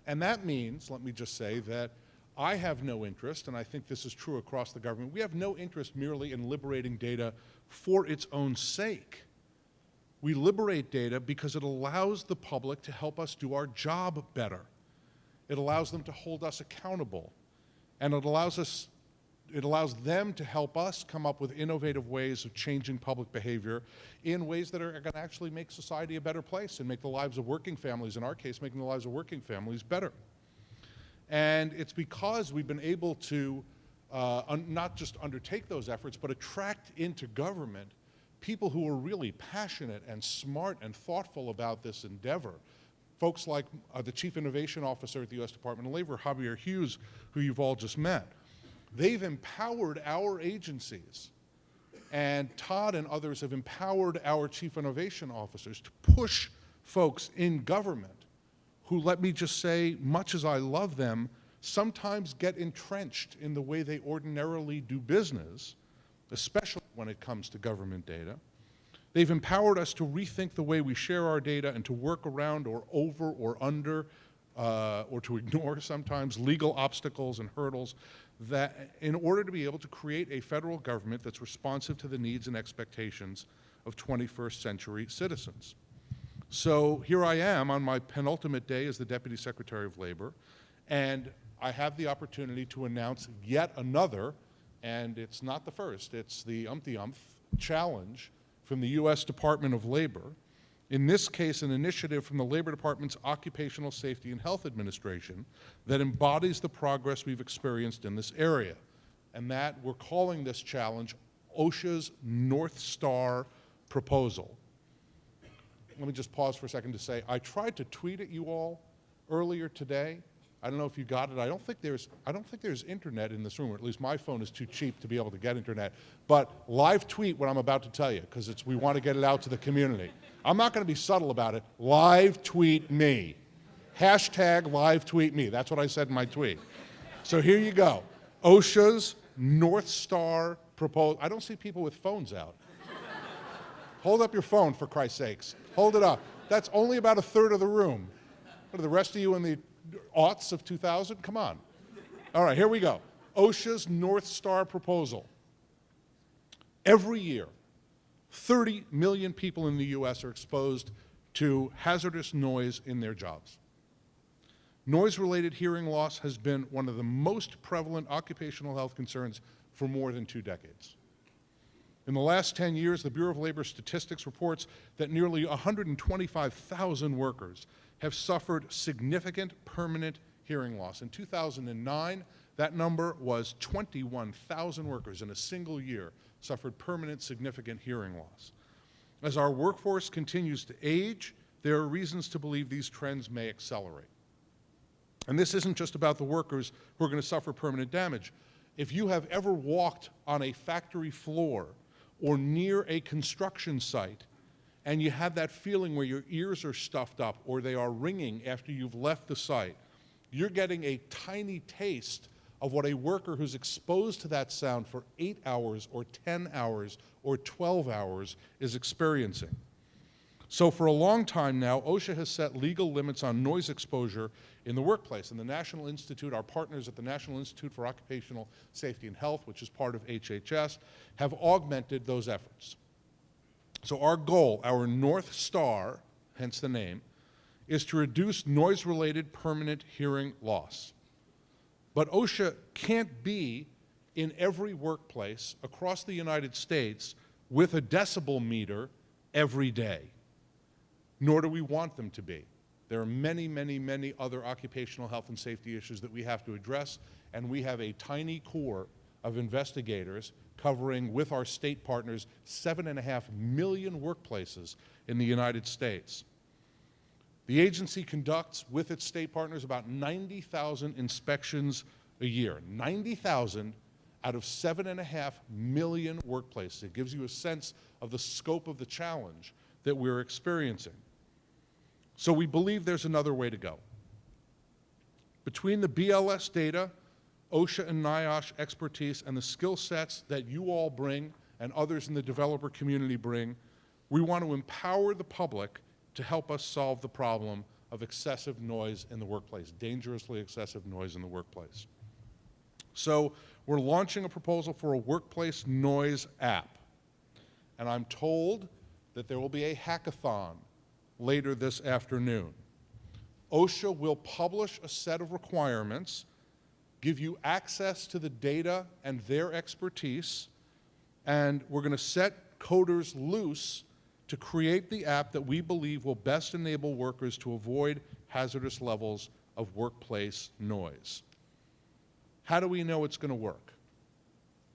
And that means, let me just say, that I have no interest, and I think this is true across the government, we have no interest merely in liberating data for its own sake. We liberate data because it allows the public to help us do our job better. It allows them to hold us accountable. And it allows them to help us come up with innovative ways of changing public behavior in ways that are going to actually make society a better place and make the lives of working families, in our case, making the lives of working families better. And it's because we've been able to not just undertake those efforts, but attract into government people who are really passionate and smart and thoughtful about this endeavor. Folks like the Chief Innovation Officer at the U.S. Department of Labor, Javier Hughes, who you've all just met. They've empowered our agencies, and Todd and others have empowered our Chief Innovation Officers to push folks in government who, let me just say, much as I love them, sometimes get entrenched in the way they ordinarily do business, especially when it comes to government data. They've empowered us to rethink the way we share our data and to work around or over or under or to ignore sometimes legal obstacles and hurdles that in order to be able to create a federal government that's responsive to the needs and expectations of 21st century citizens. So here I am on my penultimate day as the Deputy Secretary of Labor, and I have the opportunity to announce yet another, and it's not the first, it's the umpty-umpth challenge from the U.S. Department of Labor, in this case an initiative from the Labor Department's Occupational Safety and Health Administration that embodies the progress we've experienced in this area. And that we're calling this challenge OSHA's North Star Proposal. Let me just pause for a second to say, I tried to tweet at you all earlier today. I don't know if you got it. I don't think there's internet in this room, or at least my phone is too cheap to be able to get internet. But live tweet what I'm about to tell you, because we want to get it out to the community. I'm not going to be subtle about it. Live tweet me. Hashtag live tweet me. That's what I said in my tweet. So here you go. OSHA's North Star Proposal. I don't see people with phones out. Hold up your phone, for Christ's sakes. Hold it up. That's only about a third of the room. What are the rest of you in the aughts of 2000? Come on. All right, here we go. OSHA's North Star Proposal. Every year, 30 million people in the U.S. are exposed to hazardous noise in their jobs. Noise-related hearing loss has been one of the most prevalent occupational health concerns for more than 2 decades. In the last 10 years, the Bureau of Labor Statistics reports that nearly 125,000 workers have suffered significant permanent hearing loss. In 2009, that number was 21,000 workers in a single year suffered permanent significant hearing loss. As our workforce continues to age, there are reasons to believe these trends may accelerate. And this isn't just about the workers who are going to suffer permanent damage. If you have ever walked on a factory floor or near a construction site, and you have that feeling where your ears are stuffed up or they are ringing after you've left the site, you're getting a tiny taste of what a worker who's exposed to that sound for 8 hours or 10 hours or 12 hours is experiencing. So for a long time now, OSHA has set legal limits on noise exposure in the workplace. And the National Institute, our partners at the National Institute for Occupational Safety and Health, which is part of HHS, have augmented those efforts. So our goal, our North Star, hence the name, is to reduce noise-related permanent hearing loss. But OSHA can't be in every workplace across the United States with a decibel meter every day, nor do we want them to be. There are many, many, many other occupational health and safety issues that we have to address, and we have a tiny core of investigators covering, with our state partners, 7.5 million workplaces in the United States. The agency conducts, with its state partners, about 90,000 inspections a year. 90,000 out of 7.5 million workplaces. It gives you a sense of the scope of the challenge that we're experiencing. So we believe there's another way to go. Between the BLS data OSHA and NIOSH expertise and the skill sets that you all bring and others in the developer community bring, we want to empower the public to help us solve the problem of excessive noise in the workplace, dangerously excessive noise in the workplace. So we're launching a proposal for a workplace noise app. And I'm told that there will be a hackathon later this afternoon. OSHA will publish a set of requirements, give you access to the data and their expertise, and we're going to set coders loose to create the app that we believe will best enable workers to avoid hazardous levels of workplace noise. How do we know it's going to work?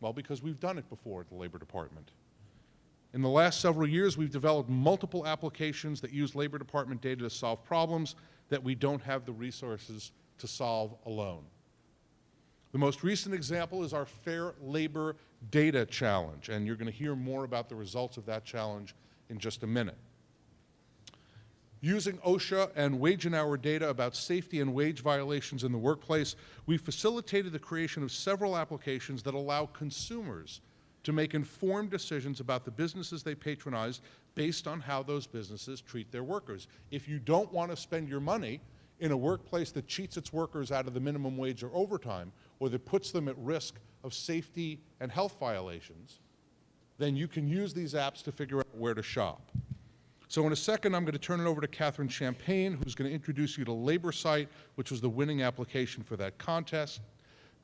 Well, because we've done it before at the Labor Department. In the last several years, we've developed multiple applications that use Labor Department data to solve problems that we don't have the resources to solve alone. The most recent example is our Fair Labor Data Challenge, and you're going to hear more about the results of that challenge in just a minute. Using OSHA and wage and hour data about safety and wage violations in the workplace, we facilitated the creation of several applications that allow consumers to make informed decisions about the businesses they patronize based on how those businesses treat their workers. If you don't want to spend your money in a workplace that cheats its workers out of the minimum wage or overtime, or that puts them at risk of safety and health violations, then you can use these apps to figure out where to shop. So in a second, I'm going to turn it over to Catherine Champagne, who's going to introduce you to LaborSite, which was the winning application for that contest.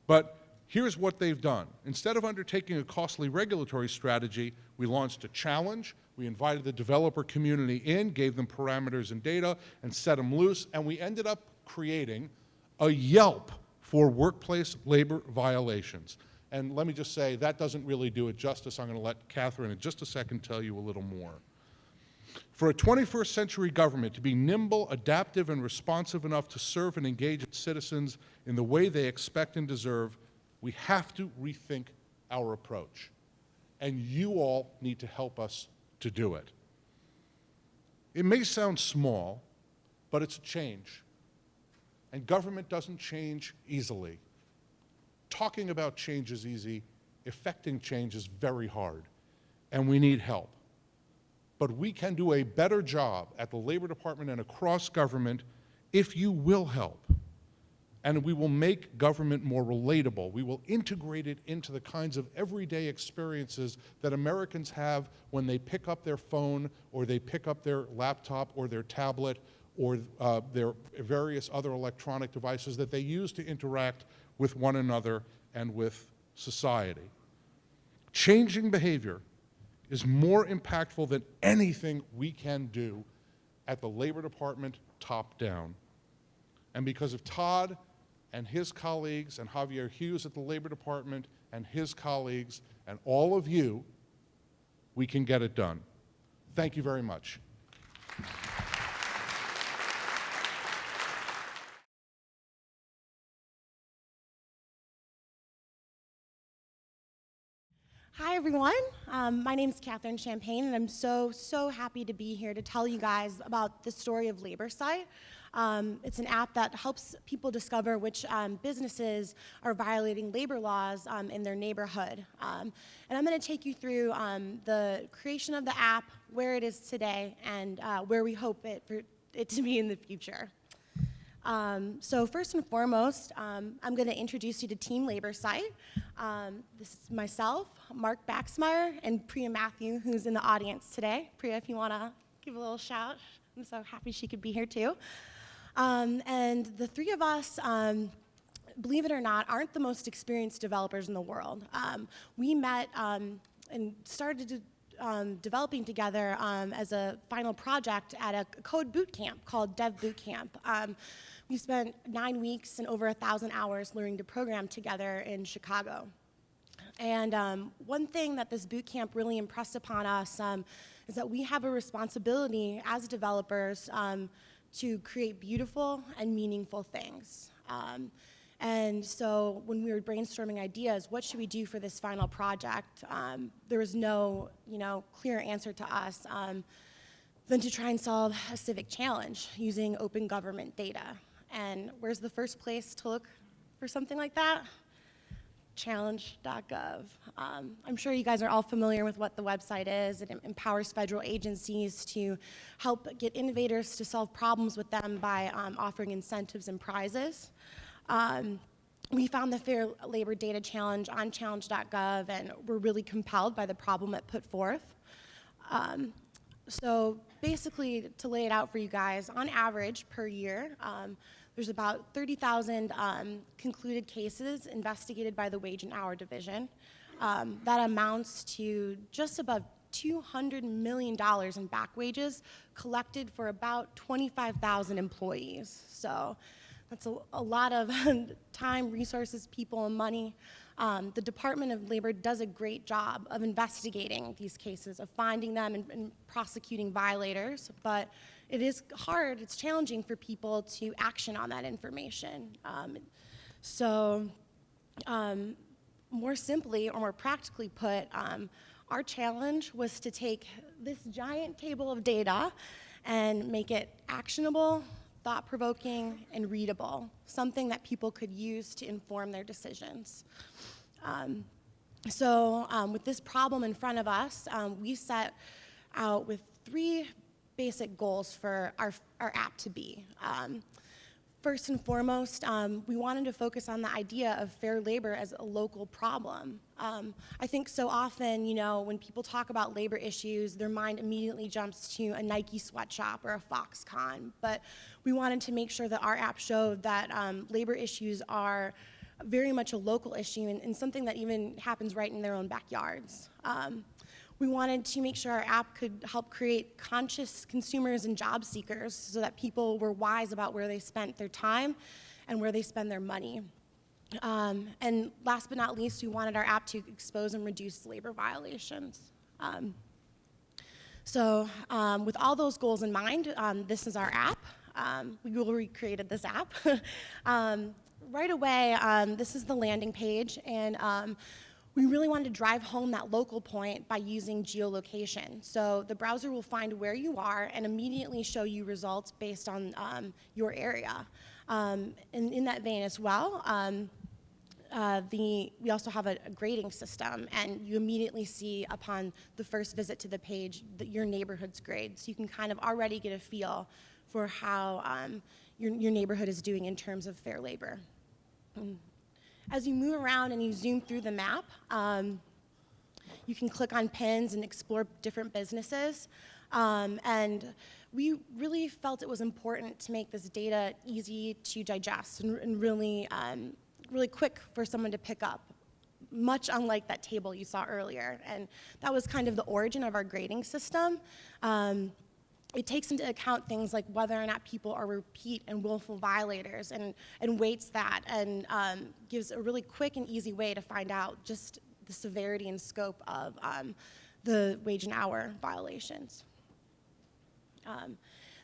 But here's what they've done. Instead of undertaking a costly regulatory strategy, we launched a challenge. We invited the developer community in, gave them parameters and data, and set them loose, and we ended up creating a Yelp for workplace labor violations. And let me just say, that doesn't really do it justice. I'm going to let Catherine in just a second tell you a little more. For a 21st century government to be nimble, adaptive, and responsive enough to serve and engage its citizens in the way they expect and deserve, we have to rethink our approach. And you all need to help us to do it. It may sound small, but it's a change. And government doesn't change easily. Talking about change is easy. Effecting change is very hard. And we need help. But we can do a better job at the Labor Department and across government if you will help. And we will make government more relatable. We will integrate it into the kinds of everyday experiences that Americans have when they pick up their phone or they pick up their laptop or their tablet or their various other electronic devices that they use to interact with one another and with society. Changing behavior is more impactful than anything we can do at the Labor Department top down. And because of Todd and his colleagues and Javier Hughes at the Labor Department and his colleagues and all of you, we can get it done. Thank you very much. Hi, everyone. My name is Catherine Champagne, and I'm so happy to be here to tell you guys about the story of LaborSite. It's an app that helps people discover which businesses are violating labor laws in their neighborhood. And I'm going to take you through the creation of the app, where it is today, and where we hope for it to be in the future. So first and foremost, I'm going to introduce you to Team LaborSite. This is myself, Mark Baxmeyer, and Priya Matthew, who's in the audience today. Priya, if you want to give a little shout, I'm so happy she could be here too. And the three of us, believe it or not, aren't the most experienced developers in the world. We met and started developing together as a final project at a code boot camp called Dev Boot Camp. We spent 9 weeks and over 1,000 hours learning to program together in Chicago. And one thing that this boot camp really impressed upon us is that we have a responsibility as developers to create beautiful and meaningful things. And so when we were brainstorming ideas, what should we do for this final project, there was no clear answer to us than to try and solve a civic challenge using open government data. And where's the first place to look for something like that? challenge.gov. I'm sure you guys are all familiar with what the website is. It empowers federal agencies to help get innovators to solve problems with them by offering incentives and prizes. We found the Fair Labor Data Challenge on challenge.gov, and we're really compelled by the problem it put forth. So basically, to lay it out for you guys, on average per year, there's about 30,000 concluded cases investigated by the Wage and Hour Division. That amounts to just above $200 million in back wages collected for about 25,000 employees. So that's a lot of time, resources, people, and money. The Department of Labor does a great job of investigating these cases, of finding them and prosecuting violators, but it is hard, it's challenging for people to action on that information. More simply, or more practically put, our challenge was to take this giant table of data and make it actionable, thought-provoking, and readable, something that people could use to inform their decisions. With this problem in front of us, we set out with 3 basic goals for our app to be. First and foremost, we wanted to focus on the idea of fair labor as a local problem. I think so often, when people talk about labor issues, their mind immediately jumps to a Nike sweatshop or a Foxconn. But we wanted to make sure that our app showed that labor issues are very much a local issue and something that even happens right in their own backyards. We wanted to make sure our app could help create conscious consumers and job seekers so that people were wise about where they spent their time and where they spend their money. And last but not least, we wanted our app to expose and reduce labor violations. With all those goals in mind, this is our app. We recreated this app. Right away, this is the landing page, and we really wanted to drive home that local point by using geolocation. So the browser will find where you are and immediately show you results based on your area. And in that vein as well, we also have a grading system, and you immediately see upon the first visit to the page your neighborhood's grade. So you can kind of already get a feel for how your neighborhood is doing in terms of fair labor. As you move around and you zoom through the map, you can click on pins and explore different businesses. And we really felt it was important to make this data easy to digest and really quick for someone to pick up, much unlike that table you saw earlier. And that was kind of the origin of our grading system. It takes into account things like whether or not people are repeat and willful violators and weights that and gives a really quick and easy way to find out just the severity and scope of the wage and hour violations.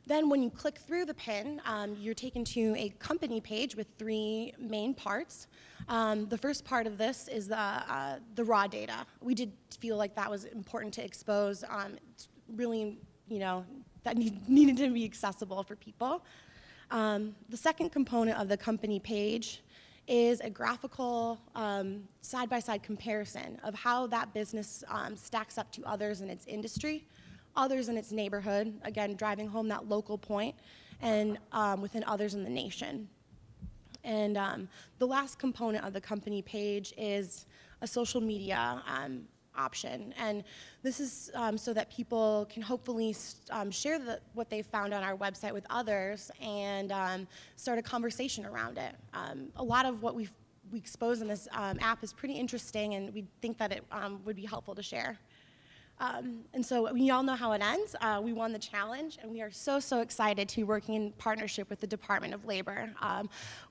Then when you click through the pin, you're taken to a company page with 3 main parts. The first part of this is the raw data. We did feel like that was important to expose. It's really, that needed to be accessible for people. The second component of the company page is a graphical side-by-side comparison of how that business stacks up to others in its industry, others in its neighborhood, again, driving home that local point, and within others in the nation. And the last component of the company page is a social media option. And this is so that people can hopefully share what they found on our website with others and start a conversation around it. A lot of what we expose in this app is pretty interesting, and we think that it would be helpful to share. And so we all know how it ends. We won the challenge, and we are so excited to be working in partnership with the Department of Labor.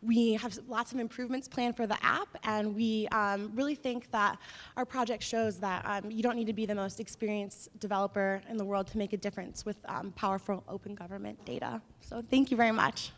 We have lots of improvements planned for the app, and we really think that our project shows that you don't need to be the most experienced developer in the world to make a difference with powerful open government data. So thank you very much.